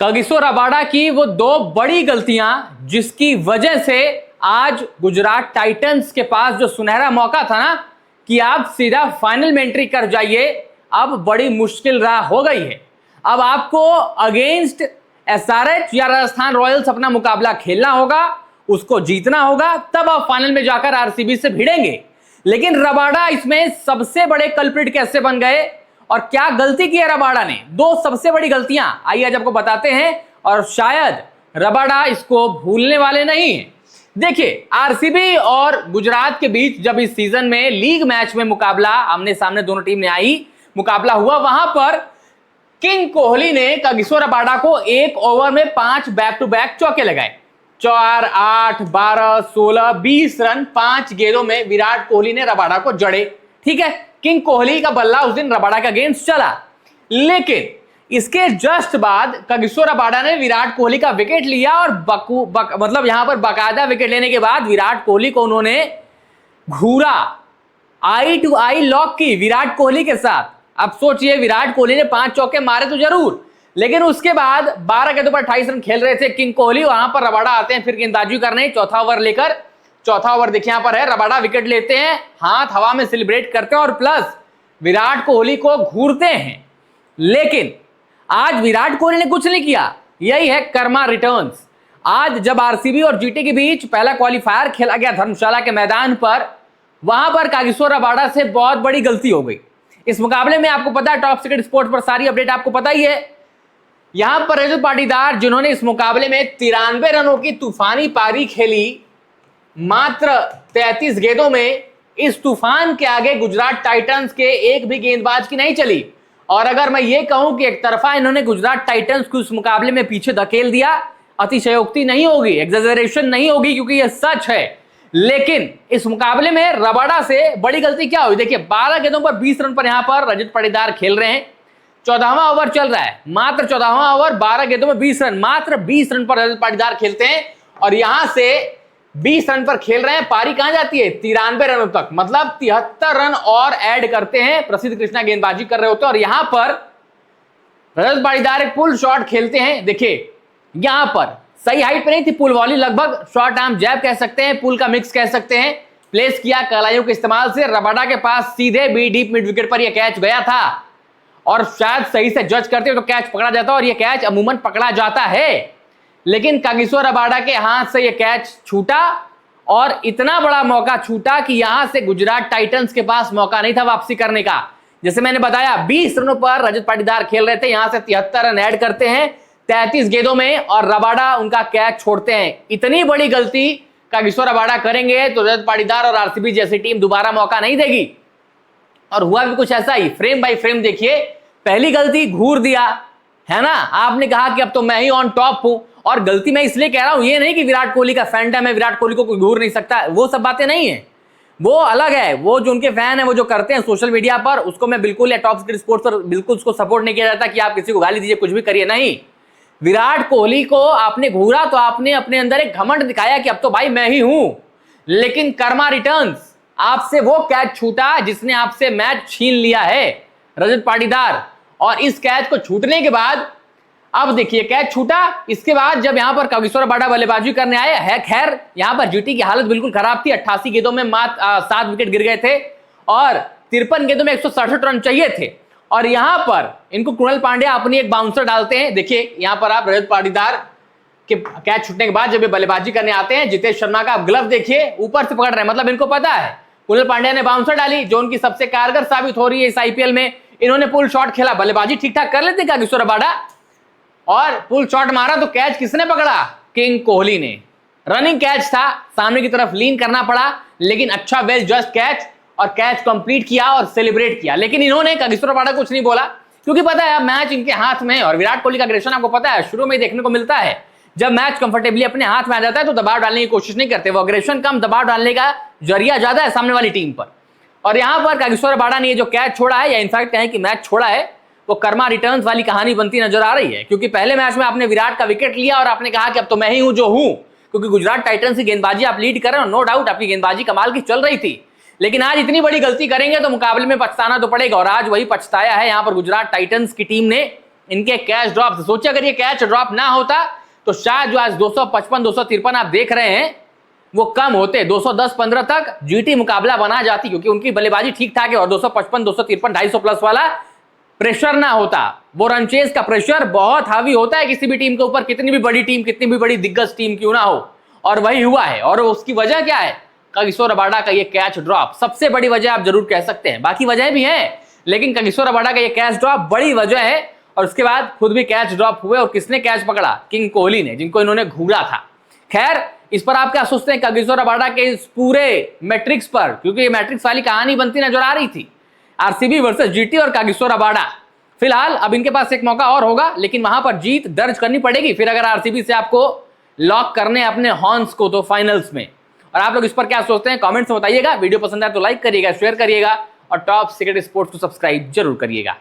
Kagiso Rabada की वो दो बड़ी गलतियां जिसकी वजह से आज गुजरात टाइटंस के पास जो सुनहरा मौका था ना कि आप सीधा फाइनल में एंट्री कर जाइए, अब बड़ी मुश्किल राह हो गई है। अब आपको अगेंस्ट एसआरएच या राजस्थान रॉयल्स अपना मुकाबला खेलना होगा, उसको जीतना होगा, तब आप फाइनल में जाकर आरसीबी से भिड़ेंगे। लेकिन रबाडा इसमें सबसे बड़े कल्प्रिट कैसे बन गए और क्या गलती की है रबाडा ने? दो सबसे बड़ी गलतियां आइए आज आपको बताते हैं और शायद रबाडा इसको भूलने वाले नहीं है। देखिए, आरसीबी और गुजरात के बीच जब इस सीजन में लीग मैच में मुकाबला आमने सामने दोनों टीम ने आई मुकाबला हुआ, वहां पर किंग कोहली ने कागिसो रबाडा को एक ओवर में 5 बैक टू बैक चौके लगाए। 4, 8, 12, 16, 20 रन 5 गेंदों में विराट कोहली ने रबाडा को जड़े। ठीक है, किंग कोहली का बल्ला उस दिन रबाडा का अगेंस्ट चला, लेकिन इसके जस्ट बाद कागिसो रबाडा ने विराट कोहली का विकेट लिया और मतलब यहां पर बाकायदा विकेट लेने के बाद विराट कोहली को उन्होंने घूरा, आई टू आई लॉक की विराट कोहली के साथ। अब सोचिए, विराट कोहली ने 5 चौके मारे तो जरूर, लेकिन उसके बाद 12 गेंदों पर 28 रन खेल रहे थे किंग कोहली। वहां पर रबाडा आते हैं फिर गेंदबाजी करने, चौथा ओवर लेकर, चौथा ओवर देखिए यहां पर है, रबाडा विकेट लेते हैं, हाथ हवा में सेलिब्रेट करते हैं और प्लस विराट कोहली को घूरते हैं। लेकिन आज विराट कोहली ने कुछ नहीं किया, यही है कर्मा रिटर्न्स। आज जब आरसीबी और जीटी के बीच पहला क्वालिफायर खेला गया धर्मशाला के मैदान पर, वहां पर कागिसो रबाडा से बहुत बड़ी गलती हो गई। इस मुकाबले में आपको पता है, टॉप सीक्रेट स्पोर्ट्स पर सारी अपडेट आपको पता ही है। यहां पर रजत पाटीदार जिन्होंने इस मुकाबले में 93 रनों की तूफानी पारी खेली, मात्र 33 गेंदों में, इस तूफान के आगे गुजरात टाइटंस के एक भी गेंदबाज की नहीं चली। और अगर मैं ये कहूं कि एक तरफा इन्होंने गुजरात टाइटंस को इस मुकाबले में पीछे धकेल दिया, अतिशयोक्ति नहीं होगी, एग्जैजरेशन नहीं होगी, क्योंकि यह सच है। लेकिन इस मुकाबले में रबाडा से बड़ी गलती क्या हुई? देखिए, 12 गेंदों पर 20 रन पर यहां पर रजत पाटीदार खेल रहे हैं। 14वां ओवर चल रहा है, मात्र 14वां ओवर, 12 गेंदों में 20 रन, मात्र 20 रन पर रजत पाटीदार खेलते हैं और यहां से 20 रन पर खेल रहे हैं। पारी कहां जाती है? 93 रनों तक, मतलब 73 रन और ऐड करते हैं। प्रसिद्ध कृष्णा गेंदबाजी कर रहे होते हैं और यहां पर रजत पाटीदार एक पुल शॉट खेलते हैं। देखिए, यहां पर सही हाइट पे नहीं थी पुल वाली, लगभग शॉर्ट आर्म जैब कह सकते हैं, पुल का मिक्स कह सकते हैं, प्लेस किया कलाइयों के इस्तेमाल से। रबाडा के पास सीधे बी डीप मिड विकेट पर यह कैच गया था और शायद सही से जज करते तो कैच पकड़ा जाता और यह कैच अमूमन पकड़ा जाता है। लेकिन कागिसो रबाडा के हाथ से यह कैच छूटा और इतना बड़ा मौका छूटा कि यहां से गुजरात टाइटंस के पास मौका नहीं था वापसी करने का। जैसे मैंने बताया, 20 रनों पर रजत पाटीदार खेल रहे थे, यहां से 73 रन ऐड करते हैं 33 गेंदों में और रबाडा उनका कैच छोड़ते हैं। इतनी बड़ी गलती कागिसो रबाडा करेंगे तो रजत पाटीदार और आरसीबी जैसी टीम दोबारा मौका नहीं देगी। और हुआ भी कुछ ऐसा ही, फ्रेम बाय फ्रेम देखिए। पहली गलती घूर दिया, है ना, आपने कहा कि अब तो मैं ही ऑन टॉप हूं। और गलती मैं इसलिए कह रहा हूं, ये नहीं कि विराट कोहली का फैंडम है, विराट कोहली को कोई घूर नहीं सकता, वो सब बातें नहीं है, वो अलग है। वो जो उनके फैन है, वो जो करते हैं सोशल मीडिया पर, उसको मैं बिल्कुल, या टॉप सीक्रेट स्पोर्ट्स पर बिल्कुल उसको सपोर्ट नहीं किया जाता कि आप किसी को गाली दीजिए, कुछ भी करिए, नहीं। विराट कोहली को आपने घूरा तो आपने अपने अंदर एक घमंड दिखाया कि अब तो भाई मैं ही हूं। लेकिन कर्मा रिटर्न्स, आपसे वो कैच छूटा जिसने आपसे मैच छीन लिया है, रजत पाटीदार। और इस कैच को छूटने के बाद, अब देखिए कैच छूटा, इसके बाद जब यहां पर कागिसो रबाडा बल्लेबाजी करने आए है, खैर यहां पर जीटी की हालत बिल्कुल खराब थी। 88 गेंदों में मात्र 7 विकेट गिर गए थे और 53 गेंदों में 167 रन चाहिए थे। और यहां पर इनको कृणाल पांड्या अपनी एक बाउंसर डालते हैं। देखिए यहां पर आप रजत पाटीदार के कैच छूटने के बाद जब ये बल्लेबाजी करने आते हैं, जितेश शर्मा का ग्लव देखिए ऊपर से पकड़ रहे हैं, मतलब इनको पता है कृणाल पांड्या ने बाउंसर डाली जो उनकी सबसे कारगर साबित हो रही है इस आईपीएल में। इन्होंने पुल शॉट खेला, बल्लेबाजी ठीक ठाक कर लेते कागिसो रबाडा, और पुल शॉट मारा तो कैच किसने पकड़ा? किंग कोहली ने। रनिंग कैच था, सामने की तरफ लीन करना पड़ा, लेकिन अच्छा वेल जस्ट कैच, और कैच कंप्लीट किया और सेलिब्रेट किया। लेकिन इन्होंने कागिसो रबाडा कुछ नहीं बोला, क्योंकि पता है मैच इनके हाथ में। और विराट कोहली का अग्रेशन आपको पता है शुरू में ही देखने को मिलता है, जब मैच कंफर्टेबली अपने हाथ में आ जाता है तो दबाव डालने की कोशिश नहीं करते, वो अग्रेशन कम, दबाव डालने का जरिया ज्यादा है सामने वाली टीम पर। और यहां पर कागिसो रबाडा ने ये जो कैच छोड़ा है, या इनफैक्ट कहें कि मैच छोड़ा है, वो कर्मा रिटर्न्स वाली कहानी बनती नजर आ रही है। क्योंकि पहले मैच में आपने विराट का विकेट लिया और आपने कहा कि अब तो मैं ही हूं जो हूं, क्योंकि गुजरात टाइटंस की गेंदबाजी आप लीड कर रहे हो, नो डाउट आपकी गेंदबाजी कमाल की चल रही थी। लेकिन आज इतनी बड़ी गलती करेंगे तो मुकाबले में पछताना तो पड़ेगा, और आज वही पछताया है यहां पर गुजरात टाइटंस की टीम ने। इनके कैच ड्रॉप से। सोचिए अगर ये कैच ड्रॉप ना होता तो शायद जो आज 255 253 आप देख रहे हैं वो कम होते, 210-15 तक जीटी मुकाबला बना जाती, क्योंकि उनकी बल्लेबाजी ठीक ठाक है और 255 253 250 प्लस वाला प्रेशर ना होता। वो रनचेज का प्रेशर बहुत हावी होता है किसी भी टीम के ऊपर, कितनी भी बड़ी टीम, कितनी भी बड़ी दिग्गज टीम क्यों ना हो, और वही हुआ है। और उसकी वजह क्या है? कागिसो रबाडा का ये कैच ड्रॉप सबसे बड़ी वजह आप जरूर कह सकते हैं, बाकी वजह भी हैं, लेकिन कागिसो रबाडा का ये कैच ड्रॉप बड़ी वजह है। और उसके बाद खुद भी कैच ड्रॉप हुए, और किसने कैच पकड़ा? किंग कोहली ने, जिनको इन्होंने घूरा था। खैर, इस पर आप क्या सोचते हैं कागिसो रबाडा के इस पूरे मैट्रिक्स पर? क्योंकि ये मैट्रिक्स वाली कहानी बनती नजर आ रही थी, आरसीबी वर्सेस जीटी और कागिसो रबाडा। फिलहाल अब इनके पास एक मौका और होगा, लेकिन वहां पर जीत दर्ज करनी पड़ेगी फिर अगर आरसीबी से आपको लॉक करने अपने हॉर्न्स को तो फाइनल्स में। और आप लोग इस पर क्या सोचते हैं कमेंट्स में बताइएगा। वीडियो पसंद आए तो लाइक करिएगा, शेयर करिएगा और टॉप सीक्रेट स्पोर्ट्स को सब्सक्राइब जरूर करिएगा।